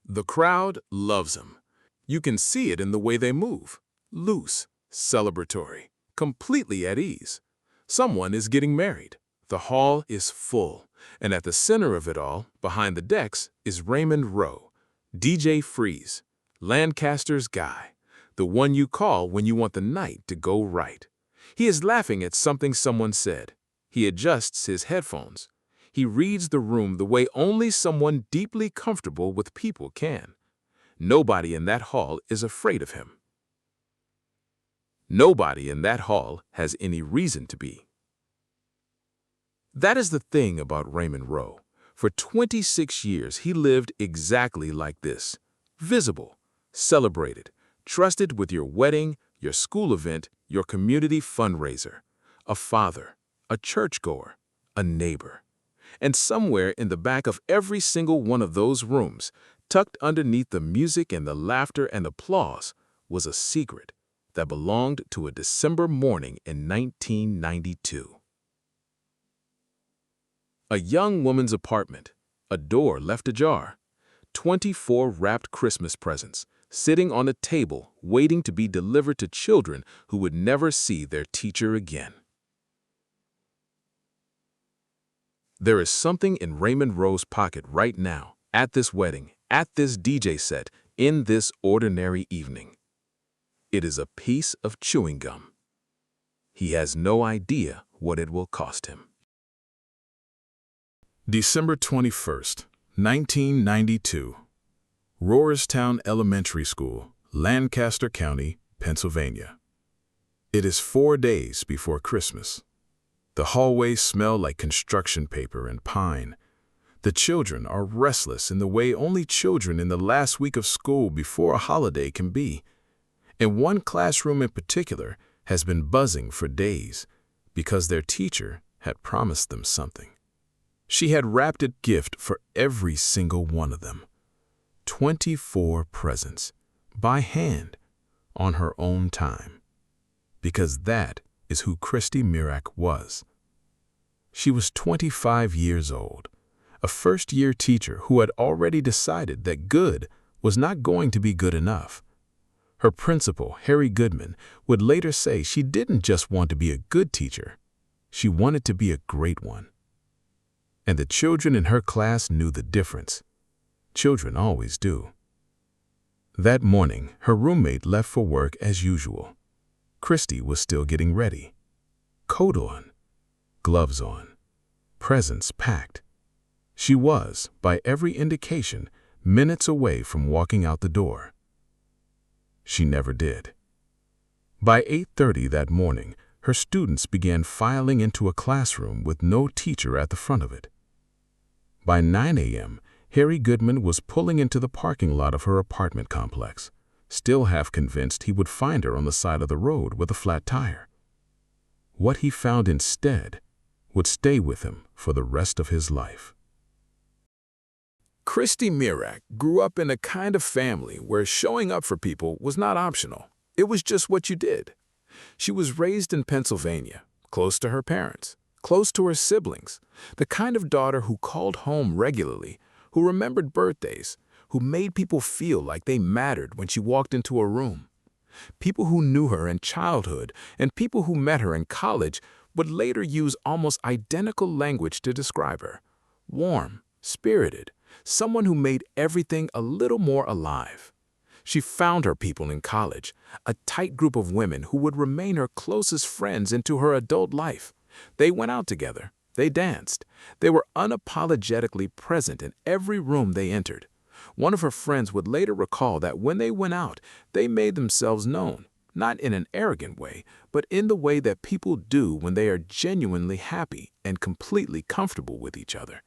The crowd loves him. You can see it in the way they move. Loose, celebratory, completely at ease. Someone is getting married. The hall is full, and at the center of it all, behind the decks, is Raymond Rowe, DJ Freeze, Lancaster's guy, the one you call when you want the night to go right. He is laughing at something someone said. He adjusts his headphones. He reads the room the way only someone deeply comfortable with people can. Nobody in that hall is afraid of him. Nobody in that hall has any reason to be. That is the thing about Raymond Rowe. For 26 years, he lived exactly like this. Visible, celebrated, trusted with your wedding, your school event, your community fundraiser. A father, a churchgoer, a neighbor. And somewhere in the back of every single one of those rooms, tucked underneath the music and the laughter and applause, was a secret that belonged to a December morning in 1992. A young woman's apartment, a door left ajar, 24 wrapped Christmas presents, sitting on a table waiting to be delivered to children who would never see their teacher again. There is something in Raymond Rowe's pocket right now, at this wedding, at this DJ set, in this ordinary evening. It is a piece of chewing gum. He has no idea what it will cost him. December 21st, 1992. Rohrerstown Elementary School, Lancaster County, Pennsylvania. It is 4 days before Christmas. The hallways smell like construction paper and pine. The children are restless in the way only children in the last week of school before a holiday can be. And one classroom in particular has been buzzing for days because their teacher had promised them something. She had wrapped a gift for every single one of them. 24 presents, by hand, on her own time. Because that is who Christy Mirack was. She was 25 years old, a first-year teacher who had already decided that good was not going to be good enough. Her principal, Harry Goodman, would later say she didn't just want to be a good teacher, she wanted to be a great one. And the children in her class knew the difference. Children always do. That morning, her roommate left for work as usual. Christy was still getting ready. Coat on, gloves on, presents packed. She was, by every indication, minutes away from walking out the door. She never did. By 8:30 that morning, her students began filing into a classroom with no teacher at the front of it. By 9 a.m., Harry Goodman was pulling into the parking lot of her apartment complex, still half convinced he would find her on the side of the road with a flat tire. What he found instead would stay with him for the rest of his life. Christy Mirack grew up in a kind of family where showing up for people was not optional. It was just what you did. She was raised in Pennsylvania, close to her parents, close to her siblings, the kind of daughter who called home regularly, who remembered birthdays, who made people feel like they mattered when she walked into a room. People who knew her in childhood and people who met her in college would later use almost identical language to describe her. Warm, spirited, someone who made everything a little more alive. She found her people in college, a tight group of women who would remain her closest friends into her adult life. They went out together. They danced. They were unapologetically present in every room they entered. One of her friends would later recall that when they went out, they made themselves known, not in an arrogant way, but in the way that people do when they are genuinely happy and completely comfortable with each other.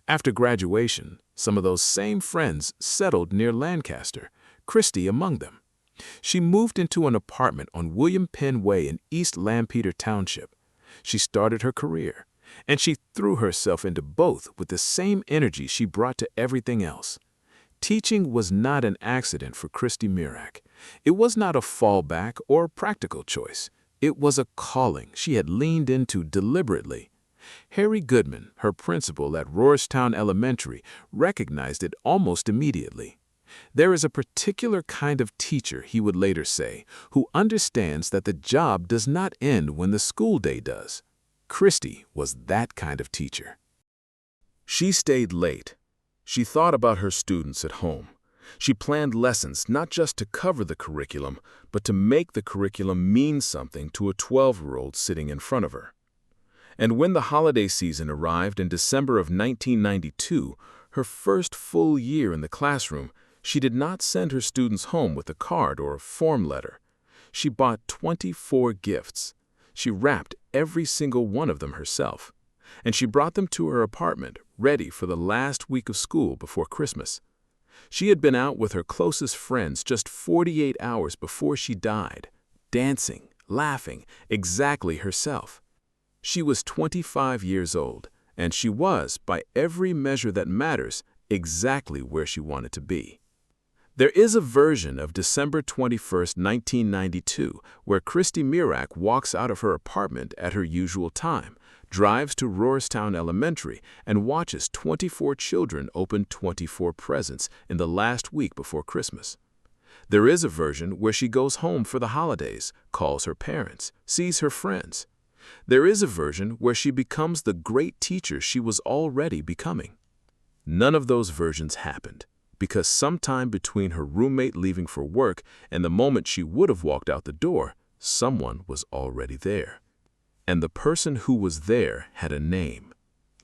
After graduation, some of those same friends settled near Lancaster, Christy among them. She moved into an apartment on William Penn Way in East Lampeter Township. She started her career, and she threw herself into both with the same energy she brought to everything else. Teaching was not an accident for Christy Mirack. It was not a fallback or practical choice. It was a calling she had leaned into deliberately. Harry Goodman, her principal at Rohrerstown Elementary, recognized it almost immediately. There is a particular kind of teacher, he would later say, who understands that the job does not end when the school day does. Christy was that kind of teacher. She stayed late. She thought about her students at home. She planned lessons not just to cover the curriculum, but to make the curriculum mean something to a 12-year-old sitting in front of her. And when the holiday season arrived in December of 1992, her first full year in the classroom, she did not send her students home with a card or a form letter. She bought 24 gifts. She wrapped every single one of them herself, and she brought them to her apartment, ready for the last week of school before Christmas. She had been out with her closest friends just 48 hours before she died, dancing, laughing, exactly herself. She was 25 years old, and she was, by every measure that matters, exactly where she wanted to be. There is a version of December 21, 1992, where Christy Mirack walks out of her apartment at her usual time, drives to Rohrstown Elementary, and watches 24 children open 24 presents in the last week before Christmas. There is a version where she goes home for the holidays, calls her parents, sees her friends. There is a version where she becomes the great teacher she was already becoming. None of those versions happened, because sometime between her roommate leaving for work and the moment she would have walked out the door, someone was already there. And the person who was there had a name.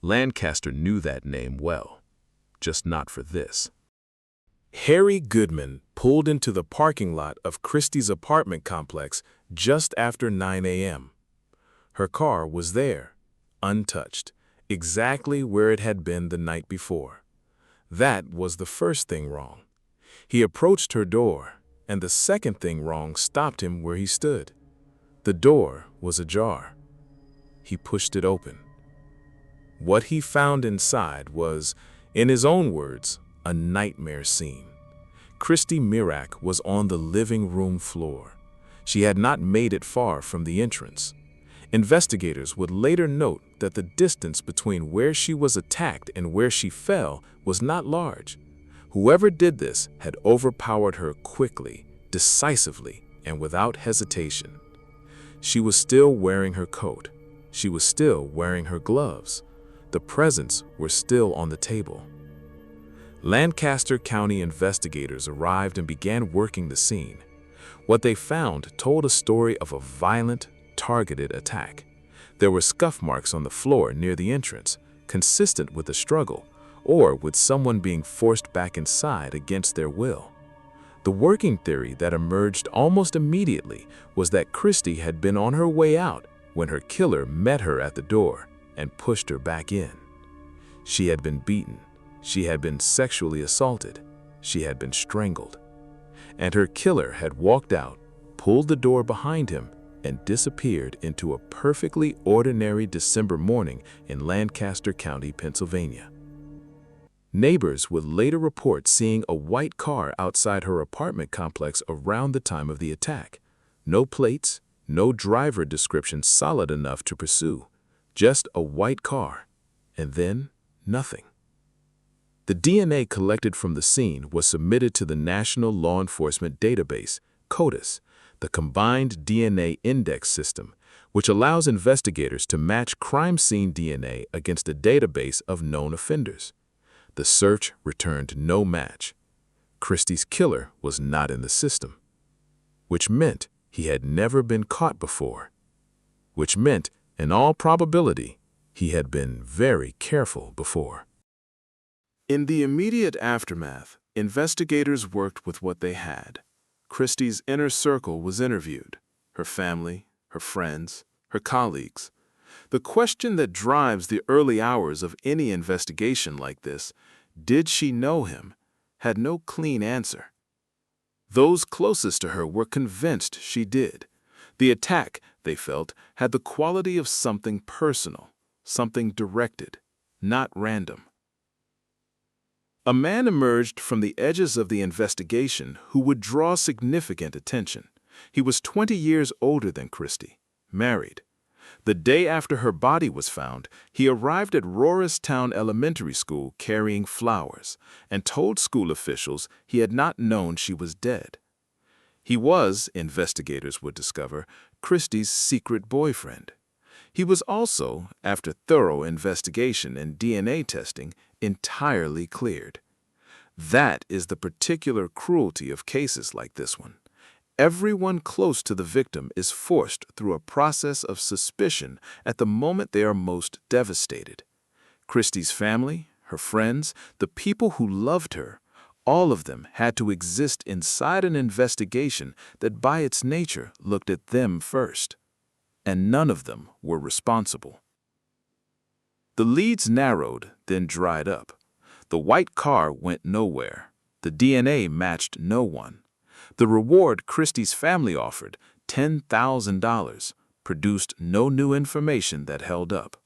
Lancaster knew that name well, just not for this. Harry Goodman pulled into the parking lot of Christy's apartment complex just after 9 a.m. Her car was there, untouched, exactly where it had been the night before. That was the first thing wrong. He approached her door, and the second thing wrong stopped him where he stood. The door was ajar. He pushed it open. What he found inside was, in his own words, a nightmare scene. Christy Mirack was on the living room floor. She had not made it far from the entrance. Investigators would later note that the distance between where she was attacked and where she fell was not large. Whoever did this had overpowered her quickly, decisively, and without hesitation. She was still wearing her coat. She was still wearing her gloves. The presents were still on the table. Lancaster County investigators arrived and began working the scene. What they found told a story of a violent, targeted attack. There were scuff marks on the floor near the entrance, consistent with a struggle, or with someone being forced back inside against their will. The working theory that emerged almost immediately was that Christy had been on her way out when her killer met her at the door and pushed her back in. She had been beaten. She had been sexually assaulted. She had been strangled. And her killer had walked out, pulled the door behind him, and disappeared into a perfectly ordinary December morning in Lancaster County, Pennsylvania. Neighbors would later report seeing a white car outside her apartment complex around the time of the attack. No plates, no driver description solid enough to pursue, just a white car, and then nothing. The DNA collected from the scene was submitted to the National Law Enforcement Database, CODIS, the Combined DNA Index System, which allows investigators to match crime scene DNA against a database of known offenders. The search returned no match. Christy's killer was not in the system, which meant he had never been caught before, which meant, in all probability, he had been very careful before. In the immediate aftermath, investigators worked with what they had. Christy's inner circle was interviewed, her family, her friends, her colleagues. The question that drives the early hours of any investigation like this, did she know him, had no clean answer. Those closest to her were convinced she did. The attack, they felt, had the quality of something personal, something directed, not random. A man emerged from the edges of the investigation who would draw significant attention. He was 20 years older than Christy, married. The day after her body was found, he arrived at Rorastown Elementary School carrying flowers and told school officials he had not known she was dead. He was, investigators would discover, Christy's secret boyfriend. He was also, after thorough investigation and DNA testing, entirely cleared. That is the particular cruelty of cases like this one. Everyone close to the victim is forced through a process of suspicion at the moment they are most devastated. Christy's family, her friends, the people who loved her, all of them had to exist inside an investigation that by its nature looked at them first. And none of them were responsible. The leads narrowed, then dried up. The white car went nowhere. The DNA matched no one. The reward Christy's family offered, $10,000, produced no new information that held up.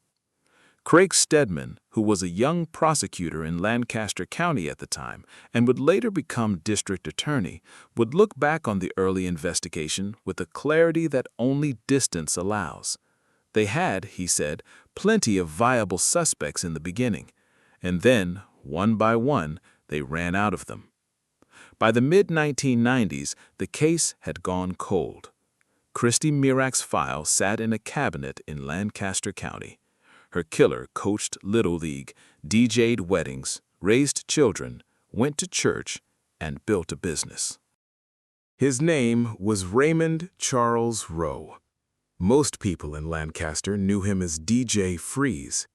Craig Stedman, who was a young prosecutor in Lancaster County at the time and would later become district attorney, would look back on the early investigation with a clarity that only distance allows. They had, he said, plenty of viable suspects in the beginning, and then, one by one, they ran out of them. By the mid-1990s, the case had gone cold. Christy Mirack's file sat in a cabinet in Lancaster County. Her killer coached Little League, DJed weddings, raised children, went to church, and built a business. His name was Raymond Charles Rowe. Most people in Lancaster knew him as DJ Freeze.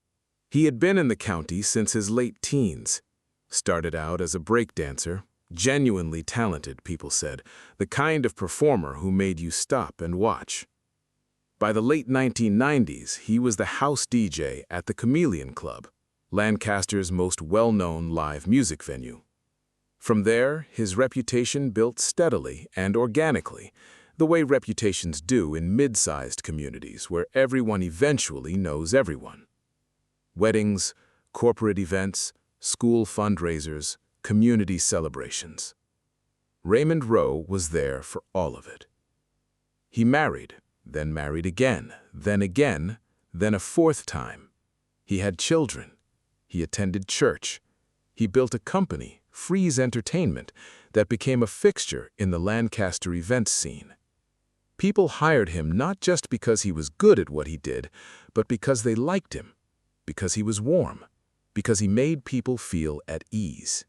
He had been in the county since his late teens. Started out as a breakdancer, genuinely talented, people said, the kind of performer who made you stop and watch. By the late 1990s, he was the house DJ at the Chameleon Club, Lancaster's most well-known live music venue. From there, his reputation built steadily and organically, the way reputations do in mid-sized communities where everyone eventually knows everyone. Weddings, corporate events, school fundraisers, community celebrations. Raymond Rowe was there for all of it. He married, then married again, then a fourth time. He had children. He attended church. He built a company, Freeze Entertainment, that became a fixture in the Lancaster events scene. People hired him not just because he was good at what he did, but because they liked him, because he was warm, because he made people feel at ease.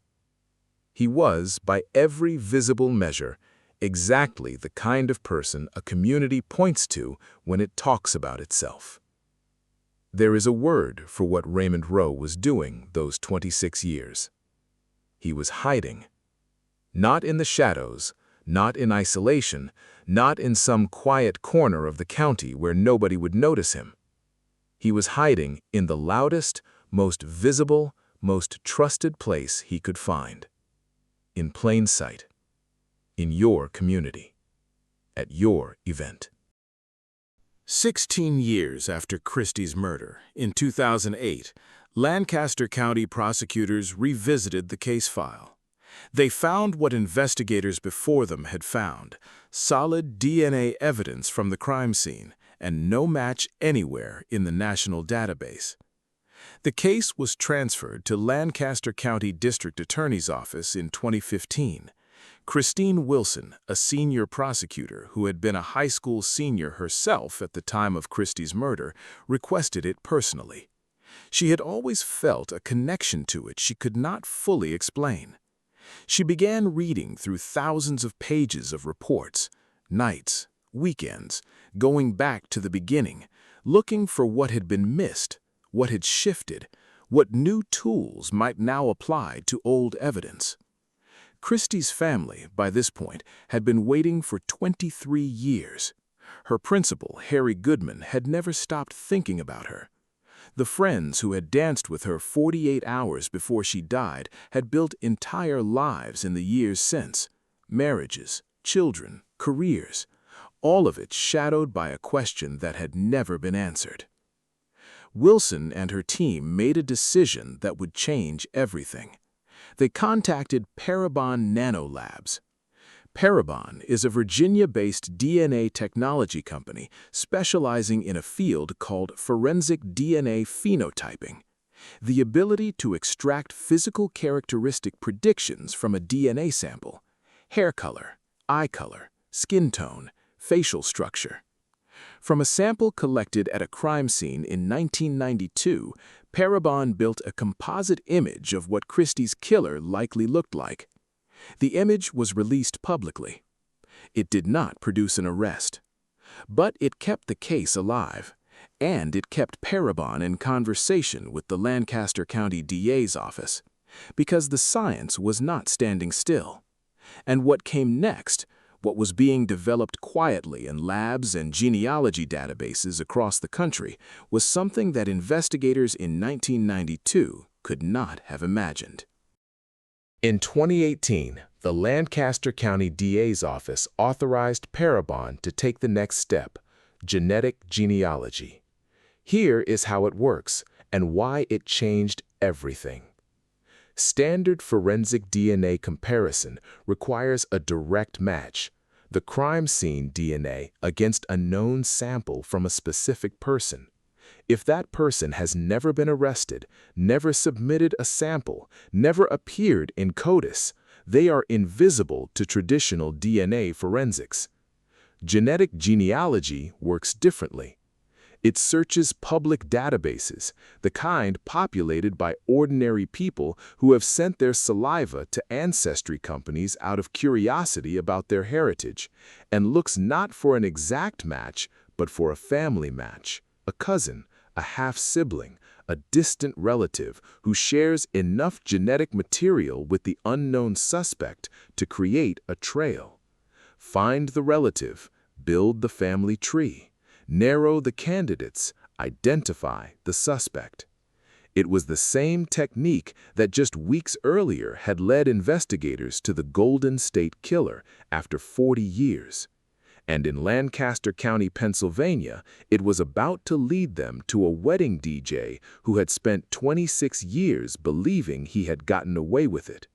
He was, by every visible measure, exactly the kind of person a community points to when it talks about itself. There is a word for what Raymond Rowe was doing those 26 years. He was hiding. Not in the shadows, not in isolation, not in some quiet corner of the county where nobody would notice him. He was hiding in the loudest, most visible, most trusted place he could find. In plain sight. In your community. At your event. 16 years after Christy's murder, in 2008, Lancaster County prosecutors revisited the case file. They found what investigators before them had found, solid DNA evidence from the crime scene, and no match anywhere in the national database. The case was transferred to Lancaster County District Attorney's Office in 2015. Christine Wilson, a senior prosecutor who had been a high school senior herself at the time of Christy's murder, requested it personally. She had always felt a connection to it she could not fully explain. She began reading through thousands of pages of reports, nights, weekends, going back to the beginning, looking for what had been missed, what had shifted, what new tools might now apply to old evidence. Christy's family, by this point, had been waiting for 23 years. Her principal, Harry Goodman, had never stopped thinking about her. The friends who had danced with her 48 hours before she died had built entire lives in the years since. Marriages, children, careers, all of it shadowed by a question that had never been answered. Wilson and her team made a decision that would change everything. They contacted Parabon Nanolabs. Parabon is a Virginia-based DNA technology company specializing in a field called forensic DNA phenotyping, the ability to extract physical characteristic predictions from a DNA sample: hair color, eye color, skin tone, facial structure. From a sample collected at a crime scene in 1992, Parabon built a composite image of what Christy's killer likely looked like. The image was released publicly. It did not produce an arrest. But it kept the case alive, and it kept Parabon in conversation with the Lancaster County DA's office, because the science was not standing still. And what came next, what was being developed quietly in labs and genealogy databases across the country, was something that investigators in 1992 could not have imagined. In 2018, the Lancaster County DA's office authorized Parabon to take the next step: genetic genealogy. Here is how it works and why it changed everything. Standard forensic DNA comparison requires a direct match, the crime scene DNA against a known sample from a specific person. If that person has never been arrested, never submitted a sample, never appeared in CODIS, they are invisible to traditional DNA forensics. Genetic genealogy works differently. It searches public databases, the kind populated by ordinary people who have sent their saliva to ancestry companies out of curiosity about their heritage, and looks not for an exact match, but for a family match, a cousin, a half-sibling, a distant relative who shares enough genetic material with the unknown suspect to create a trail. Find the relative, build the family tree, narrow the candidates, identify the suspect. It was the same technique that just weeks earlier had led investigators to the Golden State Killer after 40 years. And in Lancaster County, Pennsylvania, it was about to lead them to a wedding DJ who had spent 26 years believing he had gotten away with it.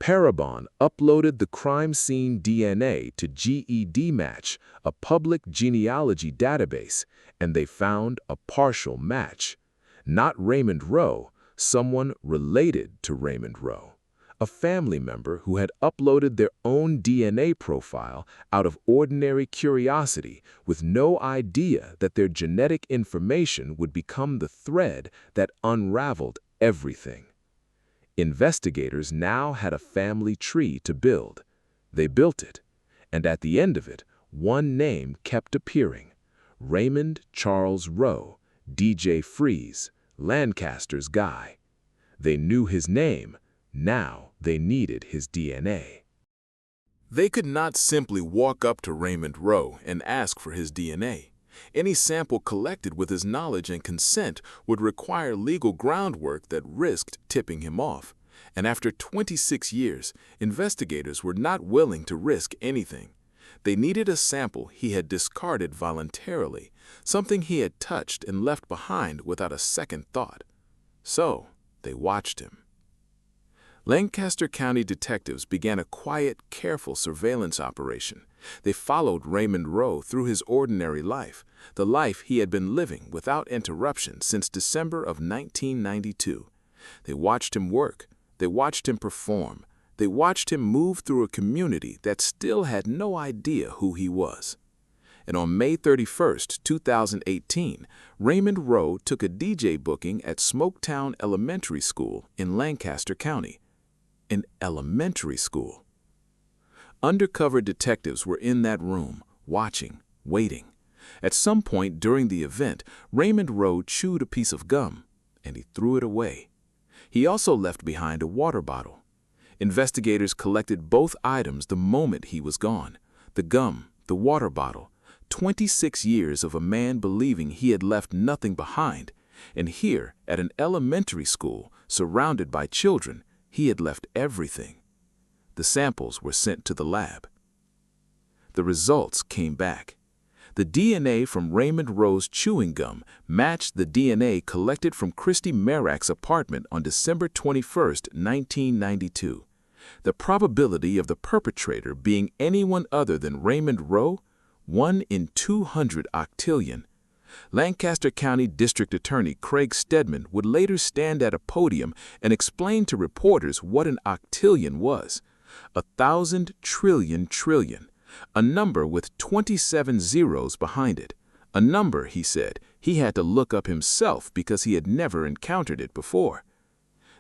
Parabon uploaded the crime scene DNA to GED Match, a public genealogy database, and they found a partial match. Not Raymond Rowe, someone related to Raymond Rowe, a family member who had uploaded their own DNA profile out of ordinary curiosity with no idea that their genetic information would become the thread that unraveled everything. Investigators now had a family tree to build. They built it, and at the end of it, one name kept appearing: Raymond Charles Rowe, DJ Freeze, Lancaster's guy. They knew his name. Now they needed his DNA. They could not simply walk up to Raymond Rowe and ask for his DNA. Any sample collected with his knowledge and consent would require legal groundwork that risked tipping him off. And after 26 years, investigators were not willing to risk anything. They needed a sample he had discarded voluntarily, something he had touched and left behind without a second thought. So they watched him. Lancaster County detectives began a quiet, careful surveillance operation. They followed Raymond Rowe through his ordinary life, the life he had been living without interruption since December of 1992. They watched him work. They watched him perform. They watched him move through a community that still had no idea who he was. And on May 31, 2018, Raymond Rowe took a DJ booking at Smoketown Elementary School in Lancaster County. An elementary school. Undercover detectives were in that room, watching, waiting. At some point during the event, Raymond Rowe chewed a piece of gum, and he threw it away. He also left behind a water bottle. Investigators collected both items the moment he was gone: the gum, the water bottle. 26 years of a man believing he had left nothing behind, and here, at an elementary school, surrounded by children, he had left everything. The samples were sent to the lab. The results came back. The DNA from Raymond Rowe's chewing gum matched the DNA collected from Christy Mirack's apartment on December 21, 1992. The probability of the perpetrator being anyone other than Raymond Rowe, 1 in 200 octillion. Lancaster County District Attorney Craig Stedman would later stand at a podium and explain to reporters what an octillion was. 1,000 trillion trillion, a number with 27 zeros behind it. A number, he said, he had to look up himself because he had never encountered it before.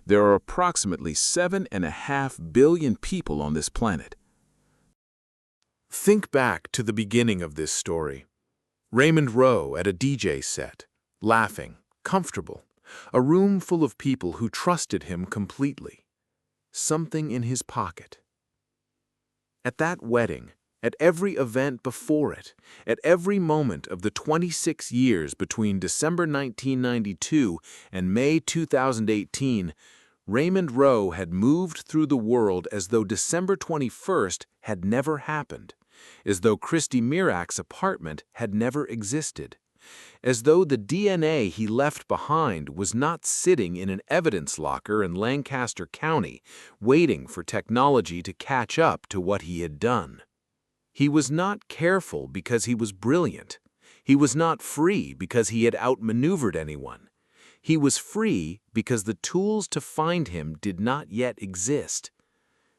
There are approximately 7.5 billion people on this planet. Think back to the beginning of this story. Raymond Rowe at a DJ set, laughing, comfortable, a room full of people who trusted him completely. Something in his pocket. At that wedding, at every event before it, at every moment of the 26 years between December 1992 and May 2018, Raymond Rowe had moved through the world as though December 21st had never happened, as though Christy Mirack's apartment had never existed, as though the DNA he left behind was not sitting in an evidence locker in Lancaster County, waiting for technology to catch up to what he had done. He was not careful because he was brilliant. He was not free because he had outmaneuvered anyone. He was free because the tools to find him did not yet exist.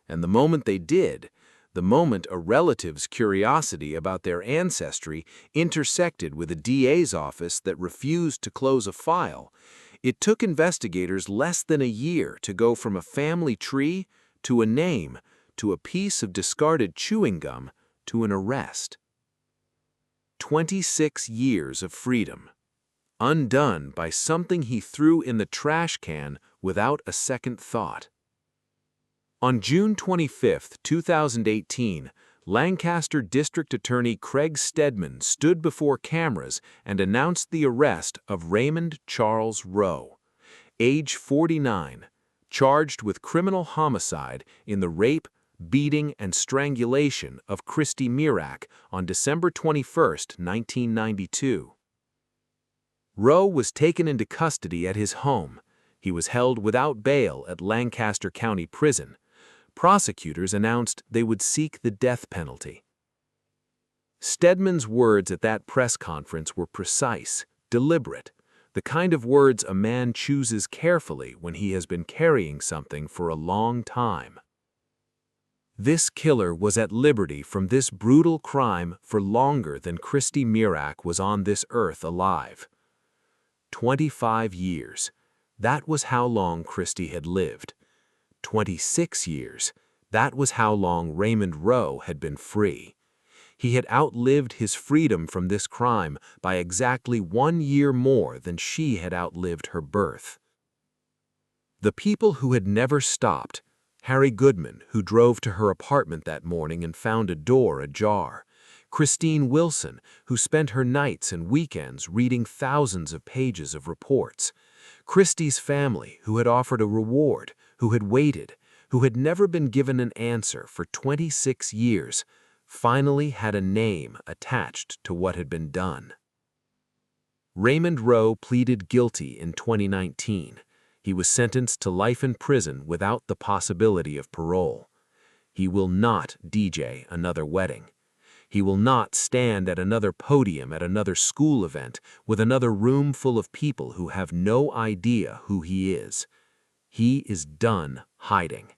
And the moment they did, the moment a relative's curiosity about their ancestry intersected with a DA's office that refused to close a file, it took investigators less than a year to go from a family tree to a name to a piece of discarded chewing gum to an arrest. 26 years of freedom, undone by something he threw in the trash can without a second thought. On June 25, 2018, Lancaster District Attorney Craig Stedman stood before cameras and announced the arrest of Raymond Charles Rowe, age 49, charged with criminal homicide in the rape, beating, and strangulation of Christy Mirack on December 21, 1992. Rowe was taken into custody at his home. He was held without bail at Lancaster County Prison. Prosecutors announced they would seek the death penalty. Stedman's words at that press conference were precise, deliberate, the kind of words a man chooses carefully when he has been carrying something for a long time. This killer was at liberty from this brutal crime for longer than Christy Mirack was on this earth alive. 25 years. That was how long Christy had lived. 26 years. That was how long Raymond Rowe had been free. He had outlived his freedom from this crime by exactly 1 year more than she had outlived her birth. The people who had never stopped, Harry Goodman, who drove to her apartment that morning and found a door ajar, Christine Wilson, who spent her nights and weekends reading thousands of pages of reports, Christy's family, who had offered a reward, who had waited, who had never been given an answer for 26 years, finally had a name attached to what had been done. Raymond Rowe pleaded guilty in 2019. He was sentenced to life in prison without the possibility of parole. He will not DJ another wedding. He will not stand at another podium at another school event with another room full of people who have no idea who he is. He is done hiding.